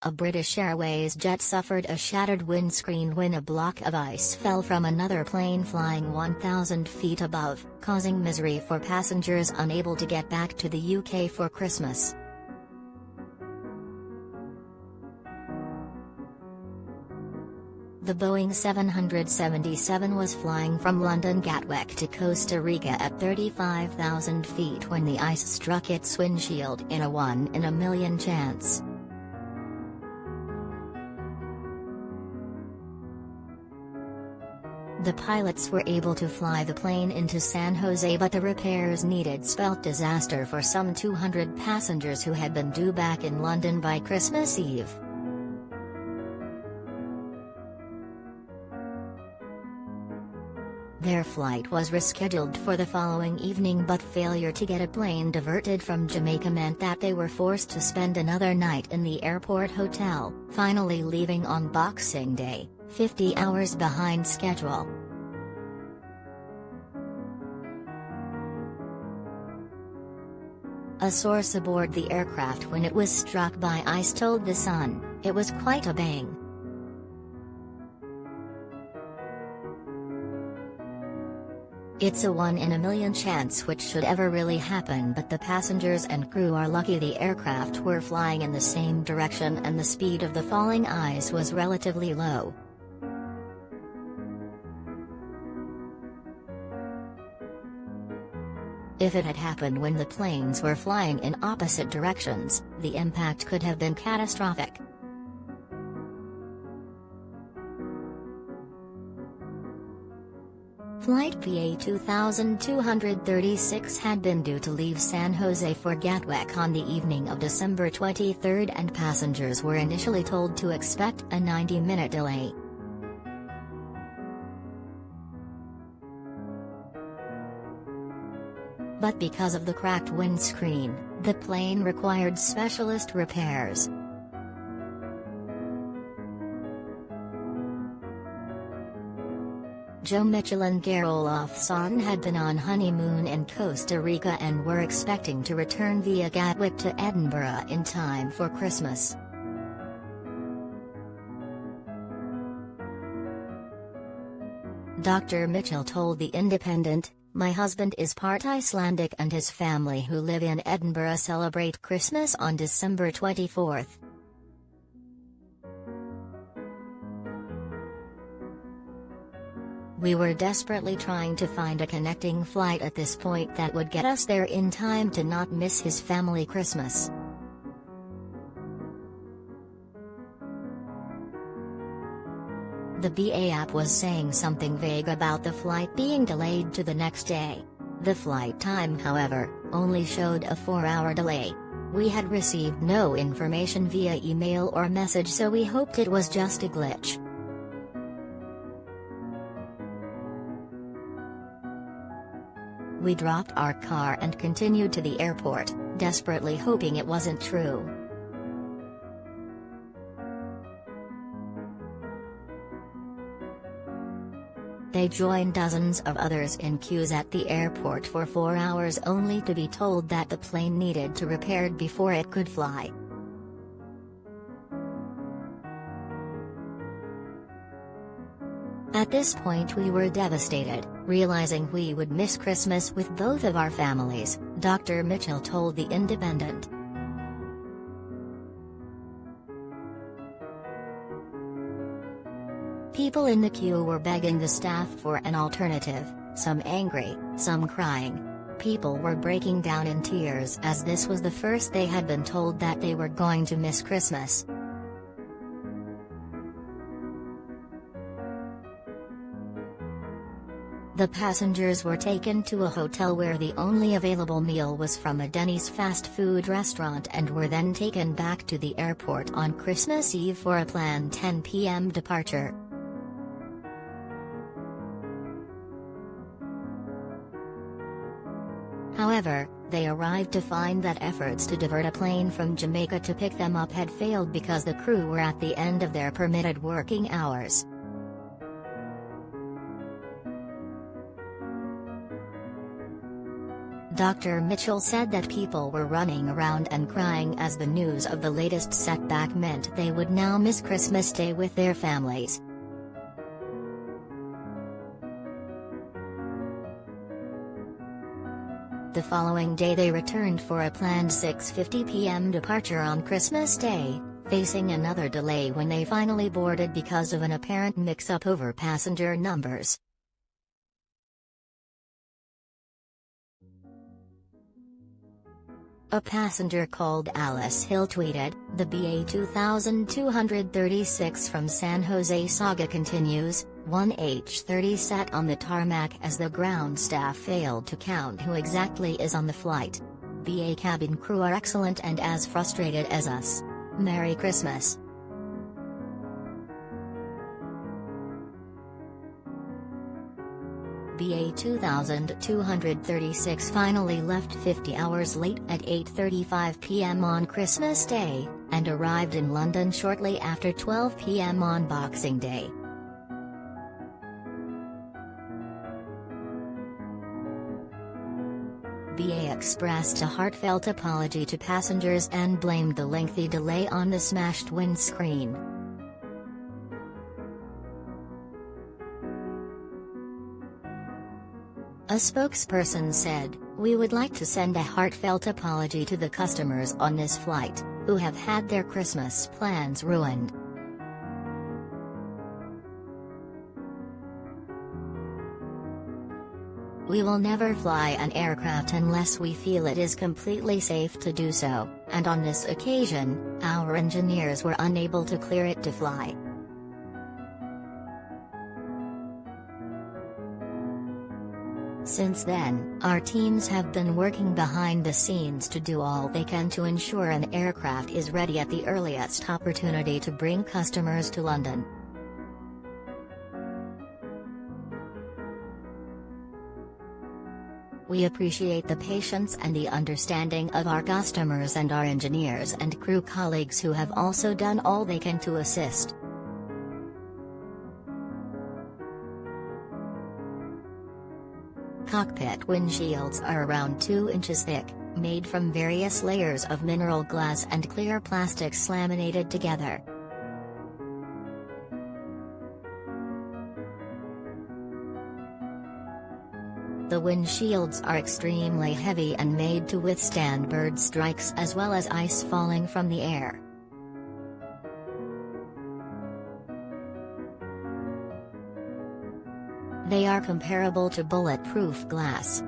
A British Airways jet suffered a shattered windscreen when a block of ice fell from another plane flying 1,000 feet above, causing misery for passengers unable to get back to the UK for Christmas. The Boeing 777 was flying from London Gatwick to Costa Rica at 35,000 feet when the ice struck its windshield in a 1 in a million chance. The pilots were able to fly the plane into San Jose, but the repairs needed spelt disaster for some 200 passengers who had been due back in London by Christmas Eve. Their flight was rescheduled for the following evening, but failure to get a plane diverted from Jamaica meant that they were forced to spend another night in the airport hotel, finally leaving on Boxing Day, 50 hours behind schedule. A source aboard the aircraft when it was struck by ice told The Sun, "It was quite a bang. It's a 1 in a million chance which should ever really happen, but the passengers and crew are lucky the aircraft were flying in the same direction and the speed of the falling ice was relatively low." If it had happened when the planes were flying in opposite directions, the impact could have been catastrophic. Flight PA 2236 had been due to leave San Jose for Gatwick on the evening of December 23 and passengers were initially told to expect a 90-minute delay. But because of the cracked windscreen, the plane required specialist repairs. Joe Mitchell and Gerolf Son had been on honeymoon in Costa Rica and were expecting to return via Gatwick to Edinburgh in time for Christmas. Dr. Mitchell told The Independent, "My husband is part Icelandic and his family who live in Edinburgh celebrate Christmas on December 24th. We were desperately trying to find a connecting flight at this point that would get us there in time to not miss his family Christmas." The BA app was saying something vague about the flight being delayed to the next day. The flight time, however, only showed a 4-hour delay. "We had received no information via email or message, so we hoped it was just a glitch." "We dropped our car and continued to the airport, desperately hoping it wasn't true." They joined dozens of others in queues at the airport for 4 hours only to be told that the plane needed to be repaired before it could fly. "At this point we were devastated, realizing we would miss Christmas with both of our families," Dr. Mitchell told The Independent. People in the queue were begging the staff for an alternative, some angry, some crying. People were breaking down in tears as this was the first they had been told that they were going to miss Christmas. The passengers were taken to a hotel where the only available meal was from a Denny's fast food restaurant and were then taken back to the airport on Christmas Eve for a planned 10 p.m. departure. However, they arrived to find that efforts to divert a plane from Jamaica to pick them up had failed because the crew were at the end of their permitted working hours. Dr. Mitchell said that people were running around and crying as the news of the latest setback meant they would now miss Christmas Day with their families. The following day they returned for a planned 6:50 p.m. departure on Christmas Day, facing another delay when they finally boarded because of an apparent mix-up over passenger numbers. A passenger called Alice Hill tweeted, "The BA 2236 from San Jose saga continues. 1H30 sat on the tarmac as the ground staff failed to count who exactly is on the flight. BA cabin crew are excellent and as frustrated as us. Merry Christmas." BA 2236 finally left 50 hours late at 8:35 p.m. on Christmas Day, and arrived in London shortly after 12 p.m. on Boxing Day. BA expressed a heartfelt apology to passengers and blamed the lengthy delay on the smashed windscreen. A spokesperson said, "We would like to send a heartfelt apology to the customers on this flight, who have had their Christmas plans ruined. We will never fly an aircraft unless we feel it is completely safe to do so, and on this occasion, our engineers were unable to clear it to fly." Since then, our teams have been working behind the scenes to do all they can to ensure an aircraft is ready at the earliest opportunity to bring customers to London. We appreciate the patience and the understanding of our customers and our engineers and crew colleagues who have also done all they can to assist. Cockpit windshields are around 2 inches thick, made from various layers of mineral glass and clear plastics laminated together. The windshields are extremely heavy and made to withstand bird strikes as well as ice falling from the air. They are comparable to bulletproof glass.